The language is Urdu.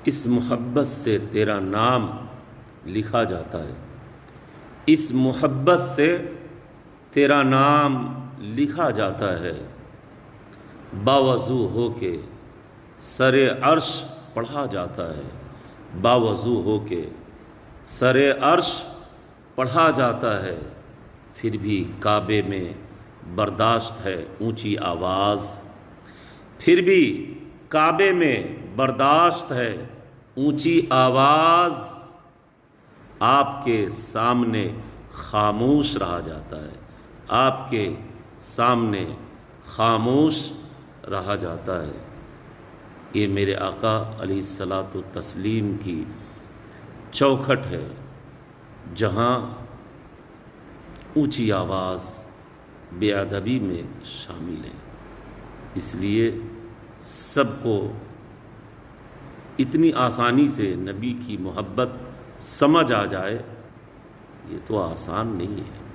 اس محبت سے تیرا نام لکھا جاتا ہے، اس محبت سے تیرا نام لکھا جاتا ہے، باوضو ہو کے سر عرش پڑھا جاتا ہے، باوضو ہو کے سر عرش پڑھا جاتا ہے، پھر بھی کعبے میں برداشت ہے اونچی آواز، پھر بھی کعبے میں برداشت ہے اونچی آواز، آپ کے سامنے خاموش رہا جاتا ہے، آپ کے سامنے خاموش رہا جاتا ہے۔ یہ میرے آقا علیہ الصلاۃ والتسلیم کی چوکھٹ ہے، جہاں اونچی آواز بے ادبی میں شامل ہے۔ اس لیے سب کو اتنی آسانی سے نبی کی محبت سمجھ آ جائے، یہ تو آسان نہیں ہے۔